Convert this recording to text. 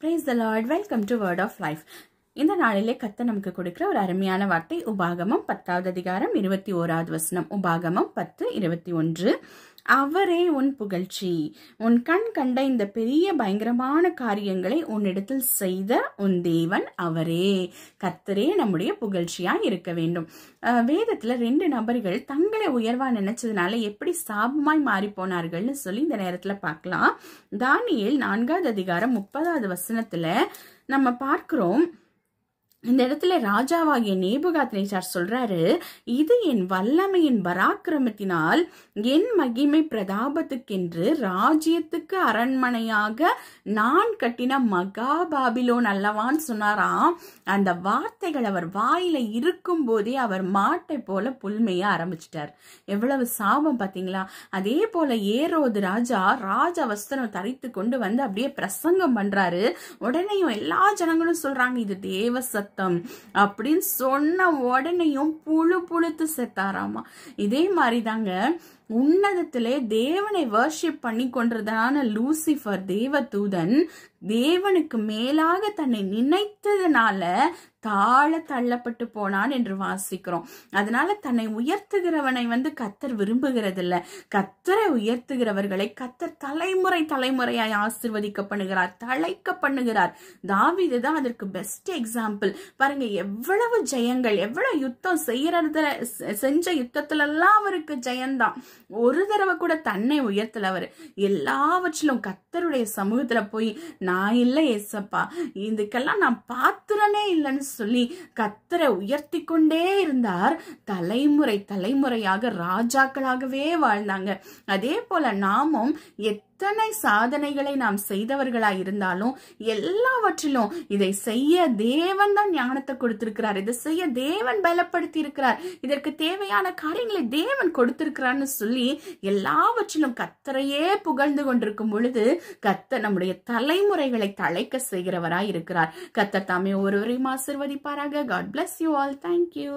Praise the Lord. Welcome to Word of Life. இந்த நாளிலே கர்த்தர் நமக்கு கொடுக்கிற ஒரு அருமையான வார்த்தை உபாகமம் 10வது அதிகாரம் 21வது வசனம். உபாகமம் 10:21. அவரே உன் புகழ்ச்சி, உன் கண் கண்ட இந்த பெரிய பயங்கரமான காரியங்களை உன்னிடத்தில் செய்த உன் தேவன் அவரே. கர்த்தரே நம்முடைய புகழ்ச்சியா இருக்க வேண்டும். வேதத்துல 2 நபர்கள் தங்களை உயர்வா நினைச்சதுனால எப்படி சாபமாய் மாறி போனார்கள்னு சொல்லி இந்த நேரத்துல பார்க்கலாம். தானியேல் 4வது அதிகாரம் 30வது வசனத்துல நம்ம பார்க்கிறோம். இந்த இடத்துல ராஜாவாகிய நேபுகாத்நேச்சார் சொல்றாரு, இது என் வல்லமையின் பராக்கிரமத்தினால் என் மகிமை பிரதாபத்துக்கென்று ராஜ்யத்துக்கு அரண்மனையாக நான் கட்டின மகா பாபிலோன் அல்லவான்னு சொன்னாராம். அந்த வார்த்தைகள் அவர் வாயில இருக்கும் போதே அவர் மாட்டை போல புல்மைய ஆரம்பிச்சிட்டார். எவ்வளவு சாபம் பாத்தீங்களா? அதே போல ஏரோது ராஜா ராஜ வஸ்திரம் தரித்து கொண்டு வந்து அப்படியே பிரசங்கம் பண்றாரு. உடனேயும் எல்லா ஜனங்களும் சொல்றாங்க, இது தேவ சத்தம் அப்படின்னு சொன்ன உடனேயும் புழுத்து செத்தாராமா. இதே மாதிரிதாங்க உன்னதத்திலே தேவனை வர்ஷிப் பண்ணி கொண்டிருந்தான லூசிபர் தேவ தூதன் தேவனுக்கு மேலாக தன்னை நினைத்ததுனால தாழ தள்ளப்பட்டு போனான் என்று வாசிக்கிறோம். அதனால தன்னை உயர்த்துகிறவனை கர்த்தர் விரும்புகிறது இல்ல. கர்த்தரை உயர்த்துகிறவர்களை கர்த்தர் தலைமுறை தலைமுறையாய் ஆசீர்வதிக்க பண்ணுகிறார், தழைக்க பண்ணுகிறார். தாவீது தான் அதற்கு பெஸ்ட் எக்ஸாம்பிள். பாருங்க, எவ்வளவு ஜெயங்கள், எவ்வளவு யுத்தம் செஞ்ச யுத்தத்துல எல்லாம் அவருக்கு ஜெயம்தான். ஒரு தடவை கூட தன்னை உயர்த்தல. அவர் எல்லாவற்றிலும் கர்த்தருடைய சமூகத்துல போய், நான் இல்ல ஏசப்பா, இதுக்கெல்லாம் நான் பாத்திரனே இல்லைன்னு சொல்லி கர்த்தரை உயர்த்தி கொண்டே இருந்தார். தலைமுறை தலைமுறையாக ராஜாக்களாகவே வாழ்ந்தாங்க. அதே போல நாமும் எத்தனை சாதனைகளை நாம் செய்தவர்களாய் இருந்தாலும் எல்லாவற்றிலும் இதை செய்ய தேவன் தான் ஞானத்தை கொடுத்திருக்கிறார், இதை செய்ய தேவன் பலப்படுத்தி இருக்கிறார், இதற்கு தேவையான காரியங்களை தேவன் கொடுத்திருக்கிறார்னு சொல்லி எல்லாவற்றிலும் கர்த்தரையே புகழ்ந்து கொண்டிருக்கும் பொழுது கர்த்தர் நம்முடைய தலைமுறைகளை தழைக்க செய்கிறவராய் இருக்கிறார். கர்த்தர் தாமே ஒருவரையும் ஆசீர்வதிப்பாராக. God bless you all. Thank you.